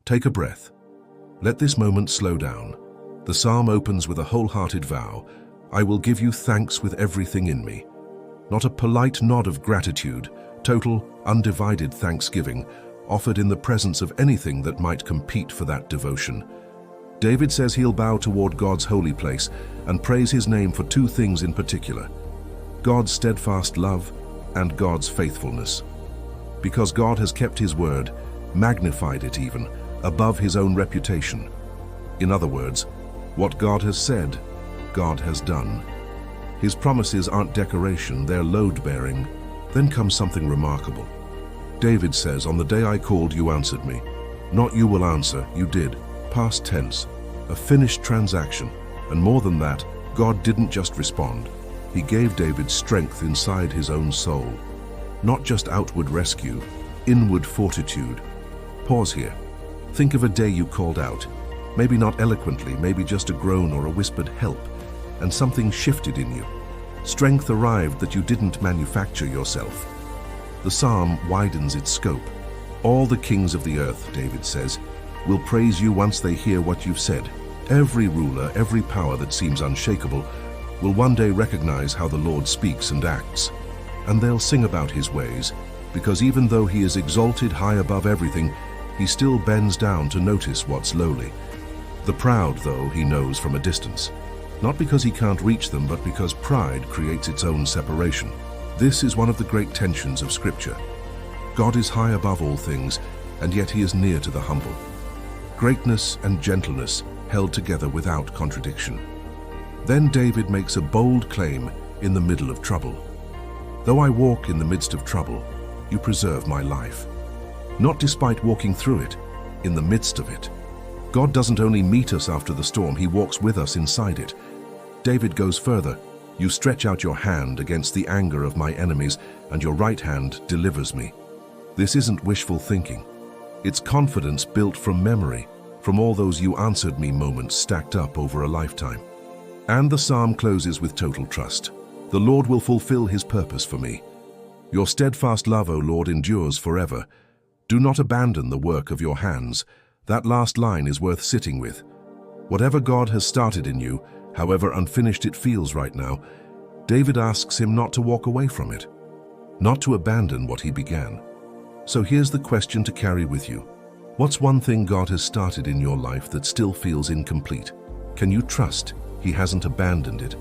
Take a breath. Let this moment slow down. The psalm opens with a wholehearted vow. I will give you thanks with everything in me. Not a polite nod of gratitude, total, undivided thanksgiving, offered in the presence of anything that might compete for that devotion. David says he'll bow toward God's holy place and praise his name for two things in particular: God's steadfast love and God's faithfulness. Because God has kept his word, magnified it even, above his own reputation. In other words, what God has said, God has done. His promises aren't decoration, they're load-bearing. Then comes something remarkable. David says, on the day I called, you answered me. Not you will answer, you did. Past tense, a finished transaction. And more than that, God didn't just respond. He gave David strength inside his own soul. Not just outward rescue, inward fortitude. Pause here. Think of a day you called out. Maybe not eloquently, maybe just a groan or a whispered help, and something shifted in you. Strength arrived that you didn't manufacture yourself. The psalm widens its scope. All the kings of the earth, David says, will praise you once they hear what you've said. Every ruler, every power that seems unshakable, will one day recognize how the Lord speaks and acts. And they'll sing about his ways, because even though he is exalted high above everything, he still bends down to notice what's lowly. The proud, though, he knows from a distance. Not because he can't reach them, but because pride creates its own separation. This is one of the great tensions of Scripture. God is high above all things, and yet he is near to the humble. Greatness and gentleness held together without contradiction. Then David makes a bold claim in the middle of trouble. Though I walk in the midst of trouble, you preserve my life. Not despite walking through it, in the midst of it. God doesn't only meet us after the storm, he walks with us inside it. David goes further. You stretch out your hand against the anger of my enemies, and your right hand delivers me. This isn't wishful thinking. It's confidence built from memory, from all those you answered me moments stacked up over a lifetime. And the psalm closes with total trust. The Lord will fulfill his purpose for me. Your steadfast love, O Lord, endures forever. Do not abandon the work of your hands. That last line is worth sitting with. Whatever God has started in you, however unfinished it feels right now, David asks him not to walk away from it, not to abandon what he began. So here's the question to carry with you. What's one thing God has started in your life that still feels incomplete? Can you trust he hasn't abandoned it?